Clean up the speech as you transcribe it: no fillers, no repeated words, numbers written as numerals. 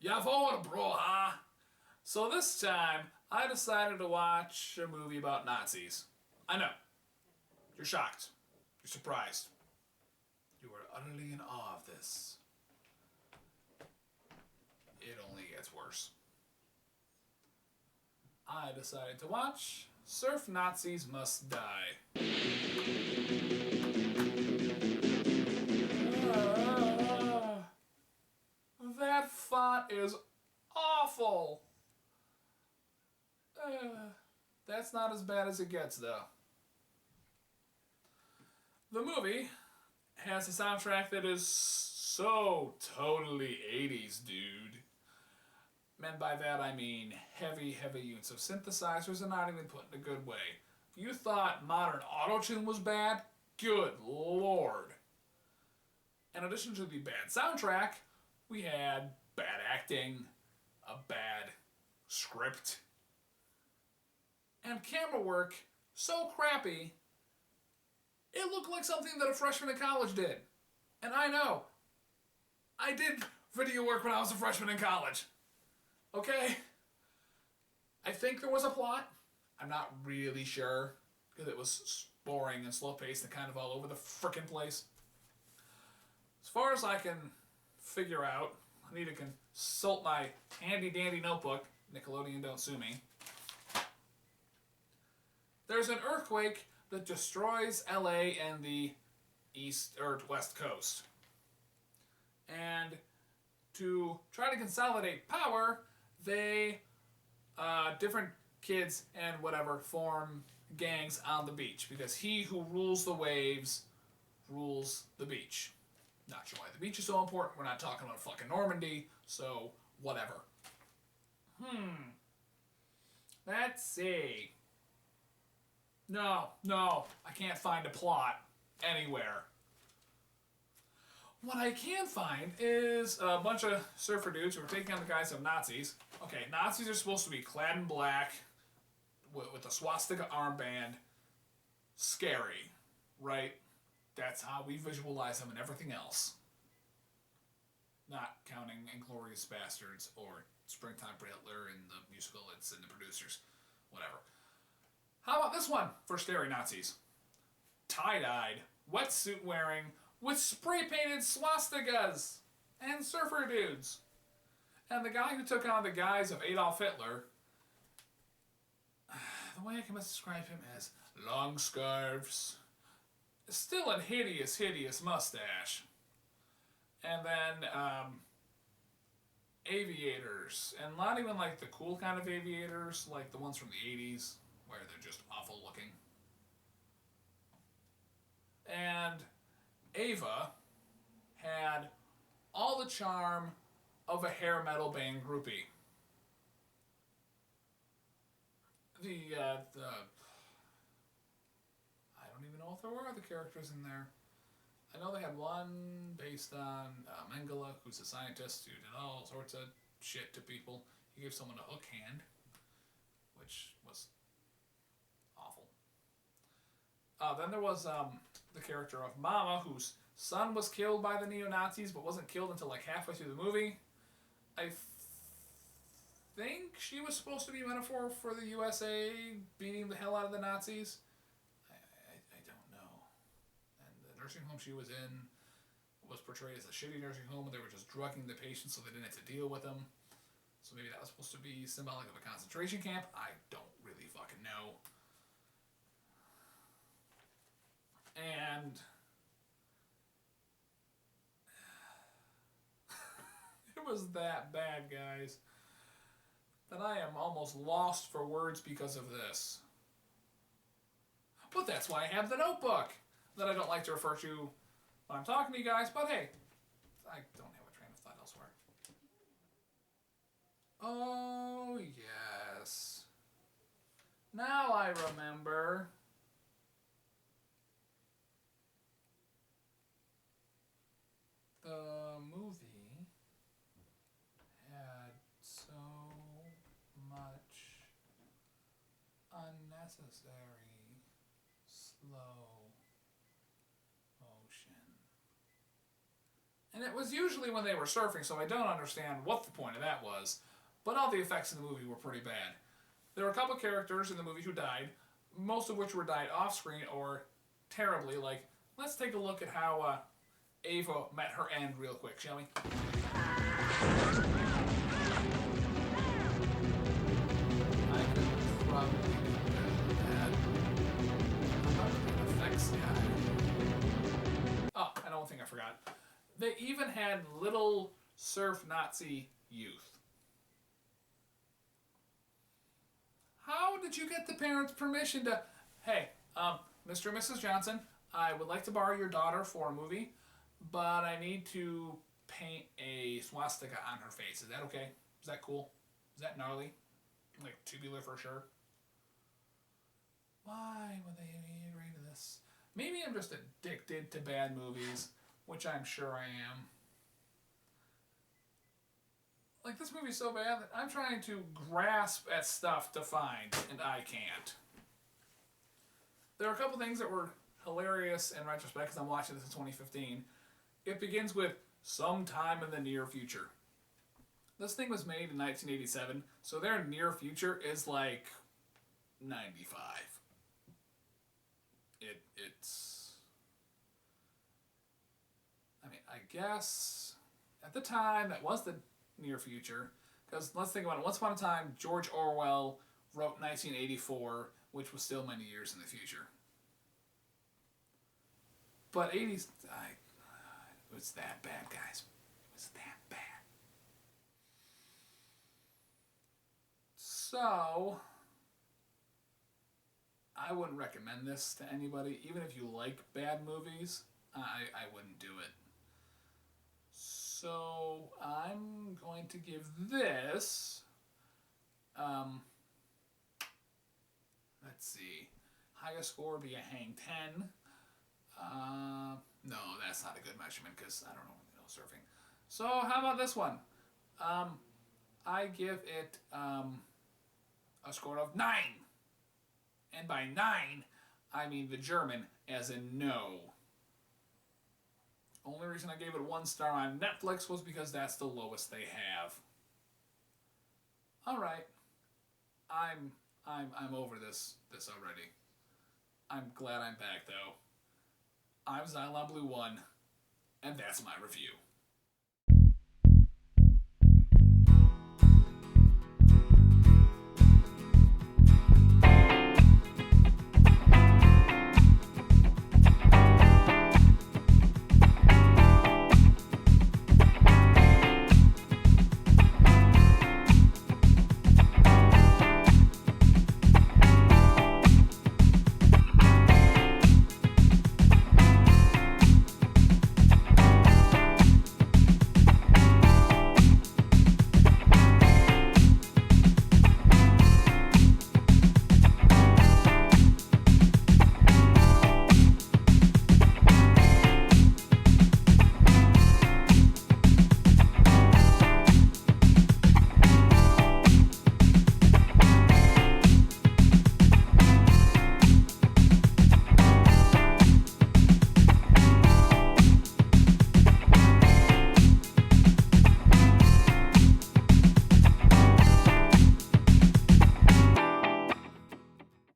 Jawohl, Broha! So this time, I decided to watch a movie about Nazis. I know. You're shocked. You're surprised. You are utterly in awe of this. It only gets worse. I decided to watch Surf Nazis Must Die. That font is awful. That's not as bad as it gets, though. The movie has a soundtrack that is so totally 80s, dude. And by that I mean heavy, heavy use of synthesizers and not even put in a good way. You thought modern autotune was bad? Good lord. In addition to the bad soundtrack, we had bad acting, a bad script, and camera work so crappy, it looked like something that a freshman in college did. And I know. I did video work when I was a freshman in college. Okay? I think there was a plot. I'm not really sure, because it was boring and slow-paced and kind of all over the frickin' place. As far as I can figure out, I need to consult my handy-dandy notebook. Nickelodeon, don't sue me. There's an earthquake that destroys LA and the east or west coast. And to try to consolidate power, they, different kids and whatever, form gangs on the beach. Because he who rules the waves rules the beach. Not sure why the beach is so important. We're not talking about fucking Normandy, so whatever. Let's see. No, I can't find a plot anywhere. What I can find is a bunch of surfer dudes who are taking on the guise of Nazis. Okay, Nazis are supposed to be clad in black with a swastika armband. Scary, right? That's how we visualize them and everything else. Not counting Inglourious Bastards or Springtime for Hitler and the musical it's and the producers. Whatever. How about this one for scary Nazis? Tie-dyed, wetsuit wearing, with spray-painted swastikas and surfer dudes. And the guy who took on the guise of Adolf Hitler, the way I can best describe him as long scarves, still a hideous, hideous mustache. And then, aviators. And not even like the cool kind of aviators, like the ones from the 80s, where they're just awful looking. And Ava had all the charm of a hair metal band groupie. I don't even know if there were other characters in there. I know they had one based on Mengele, who's a scientist who did all sorts of shit to people. He gave someone a hook hand, which was awful. Then there was the character of Mama, whose son was killed by the neo-Nazis, but wasn't killed until like halfway through the movie. I think she was supposed to be a metaphor for the USA beating the hell out of the Nazis. I don't know. And the nursing home she was in was portrayed as a shitty nursing home, and they were just drugging the patients so they didn't have to deal with them. So maybe that was supposed to be symbolic of a concentration camp. I don't really fucking know. And it was that bad, guys, that I am almost lost for words because of this. But that's why I have the notebook that I don't like to refer to when I'm talking to you guys, but hey, I don't have a train of thought elsewhere. Oh, yes. Now I remember. The movie had so much unnecessary slow motion. And And it was usually when they were surfing, so I don't understand what the point of that was. But all the effects in the movie were pretty bad. There were a couple characters in the movie who died, most of which were died off screen or terribly. Like, let's take a look at how Ava met her end real quick, shall we? I could probably do that. I'm not an effects guy. Oh, and one thing I forgot. They even had little surf Nazi youth. How did you get the parents' permission to, hey, Mr. and Mrs. Johnson, I would like to borrow your daughter for a movie, but I need to paint a swastika on her face. Is that okay? Is that cool? Is that gnarly? Like, tubular for sure? Why would they agree to this? Maybe I'm just addicted to bad movies, which I'm sure I am. Like, this movie's so bad that I'm trying to grasp at stuff to find, and I can't. There are a couple things that were hilarious in retrospect, because I'm watching this in 2015. It begins with, sometime in the near future. This thing was made in 1987, so their near future is like 95. It's... I mean, I guess at the time that was the near future, because let's think about it. Once upon a time, George Orwell wrote 1984, which was still many years in the future. But 80s, it was that bad, guys. It was that bad. So, I wouldn't recommend this to anybody. Even if you like bad movies, I wouldn't do it. So, I'm going to give this, let's see, highest score would be a hang 10. No, that's not a good measurement because I don't know surfing. So, how about this one? I give it a score of 9. And by 9, I mean the German, as in no. Only reason I gave it 1 star on Netflix was because that's the lowest they have. All right, I'm over this already. I'm glad I'm back though. I'm Xylon Blue 1, and that's my review.